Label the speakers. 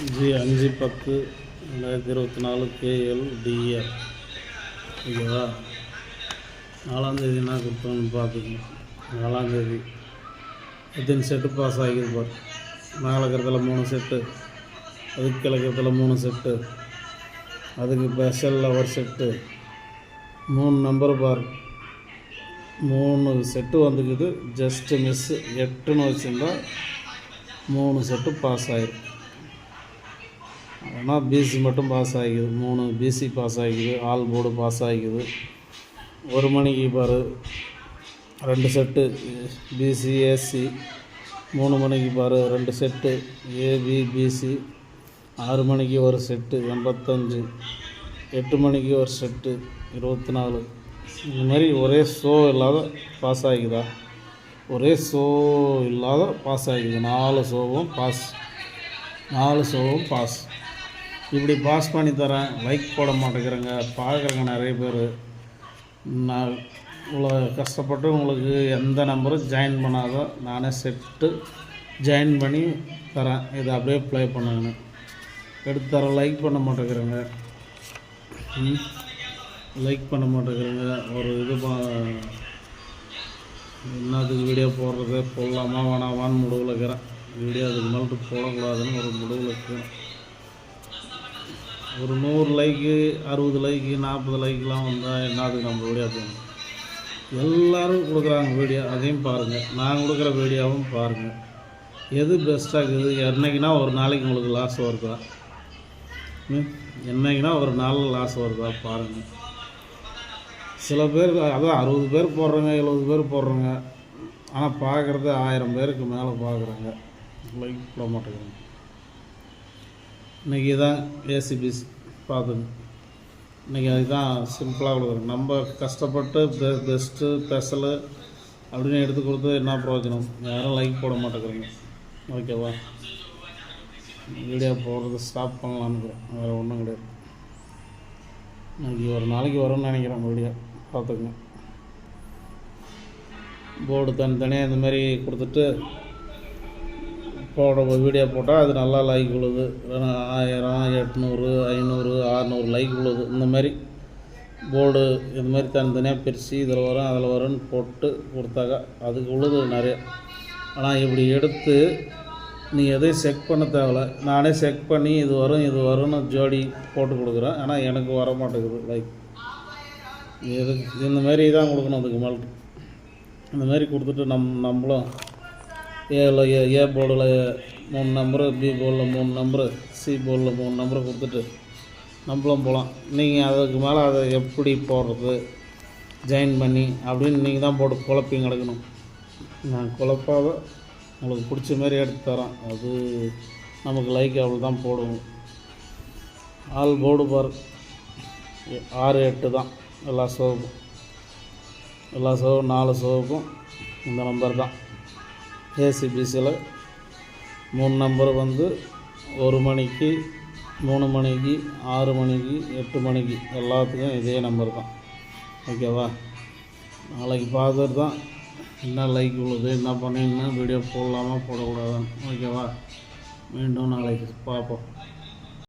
Speaker 1: G5/10/2024 KLDA ஓகேவா. 4ஆம் தேதி என்ன கொடுத்தோன்னு பார்த்துக்கணும். 4ஆம் தேதி எத்தனை செட்டு பாஸ் ஆகிது பார். மேலே இருக்கிறதுல 3 செட்டு, அதுக்கு கிழக்கிறதுல 3 செட்டு, அதுக்கு ஸ்பெஷலில் ஒரு செட்டு, 3 நம்பர் பார். 3 செட்டு வந்துக்குது. ஜஸ்ட்டு மிஸ்ஸு 8ன்னு வச்சுருந்தா 3 செட்டு பாஸ் ஆகிடும். ஆனால் பிசி மட்டும் பாஸ் ஆகிக்குது. 3 பிசி பாஸ் ஆகிக்குது. ஆல் போர்டு பாஸ் ஆகிக்குது. 1 மணிக்கு பாரு 2 செட்டு பிசி ஏசி. 3 மணிக்கு பாரு 2 செட்டு ஏபி பிசி. 6 மணிக்கு ஒரு செட்டு 85. 8 மணிக்கு ஒரு செட்டு 24. இந்த மாதிரி ஒரே ஷோ இல்லாத பாஸ் ஆகிக்குதா? ஒரே ஷோ இல்லாத பாஸ் ஆகிக்குது. 4 ஷோவும் பாஸ். 4 ஷோவும் பாஸ். இப்படி பாஸ் பண்ணி தரேன். லைக் போட மாட்டேங்கிறேங்க. பார்க்குறேங்க நிறைய பேர். நான் இவ்வளோ கஷ்டப்பட்டு உங்களுக்கு எந்த நம்பரும் ஜாயின் பண்ணாதோ நானே செட்டு ஜாயின் பண்ணி தரேன். இதை அப்படியே ப்ளே பண்ணுங்கன்னு எடுத்து தரேன். லைக் பண்ண மாட்டேங்கிறேங்க. லைக் பண்ண மாட்டேங்கிறேங்க. ஒரு இது என்னத்துக்கு வீடியோ போடுறது, போடலாமா வேணாமான்னு முடிவில் இருக்கிறேன். வீடியோ அதுக்கு மேலே போடக்கூடாதுன்னு ஒரு முடிவில் இருக்கிறேன். ஒரு 100 லைக்கு 60 லைக்கு 40 லைக்கெலாம் வந்தால் என்னதுக்கு நம்ம வீடியோ போகணும். எல்லோரும் கொடுக்குறாங்க வீடியோ, அதையும் பாருங்கள். நான் கொடுக்குற வீடியோவும் பாருங்கள். எது பெஸ்ட்டாக இருக்குது? என்றைக்குனா ஒரு நாளைக்கு உங்களுக்கு லாஸ் வருதா? என்றைக்குனா ஒரு நாளில் லாஸ் வருதா பாருங்கள். சில பேர் அதான் 60 பேர் போடுறாங்க, 70 பேர் போடுறாங்க. ஆனால் பார்க்குறது 1000 பேருக்கு மேலே பார்க்குறாங்க. லைக் போட மாட்டேங்கிறாங்க. இன்றைக்கி தான் ஏசிபிசி பார்த்துங்க. இன்றைக்கி அதுதான் சிம்பிளாக கொடுக்குறோம். நம்ம கஷ்டப்பட்டு பெஸ்ட்டு ஸ்பெஷலு அப்படின்னு எடுத்து கொடுத்து என்ன பிரயோஜனம்? யாரும் லைக் போட மாட்டேங்கிறீங்க. ஓகேவா. வீடியோ போடுறது ஸ்டாப் பண்ணலான்னு வேறு ஒன்றும் கிடையாது. இன்றைக்கி ஒரு நாளைக்கு வரும்னு நினைக்கிறேன் வீடியோ. பார்த்துக்குங்க. போர்டு தனித்தனியாக இந்தமாரி கொடுத்துட்டு வீடியோ போட்டால் அது நல்லா லைக் விழுது. 1000, 800, 500, 600 லைக் விழுது. இந்தமாரி போர்டு இதுமாரி தனித்தனியாக பிரித்து இதில் வரும் அதில் வரும்னு போட்டு கொடுத்தாக்கா அதுக்கு விழுது நிறைய. ஆனால் இப்படி எடுத்து நீ எதையும் செக் பண்ண தேவையில்ல. நானே செக் பண்ணி இது வரும்னு ஜோடி போட்டு கொடுக்குறேன். ஆனால் எனக்கு வர மாட்டேங்குது லைக். இந்தமாரி தான் கொடுக்கணும். அதுக்கு மேலே இந்தமாரி கொடுத்துட்டு நம்மளும் ஏ போர்டில் 3 நம்பரு, பி போர்டில் 3 நம்பரு, சி போர்டில் 3 நம்பரு கொடுத்துட்டு நம்மளும் போகலாம். நீங்கள் அதுக்கு மேலே அதை எப்படி போடுறது ஜாயின் பண்ணி அப்படின்னு நீங்கள் தான் போட்டு குழப்பிங்க கிடக்கணும். நான் குழப்பாத உங்களுக்கு பிடிச்ச மாதிரி எடுத்து தரேன். அது நமக்கு லைக் அவ்வளோ தான் போடுவோம். ஆல் போர்டு பார் 6, 8 தான் எல்லா ஷோவுக்கும். 4 ஷோவுக்கும் இந்த நம்பர் தான். ஏசிபிசியில் 3 நம்பர் வந்து 1 மணிக்கு, 3 மணிக்கு, 6 மணிக்கு, 8 மணிக்கு எல்லாத்துக்கும் இதே நம்பர் தான். ஓகேவா. நாளைக்கு பார்த்துட்டு தான் என்ன லைக் உள்ளது, என்ன பண்ணிங்கன்னா வீடியோ போடலாமா போடக்கூடாதான்னு. ஓகேவா. மீண்டும் நாளைக்கு பார்ப்போம்.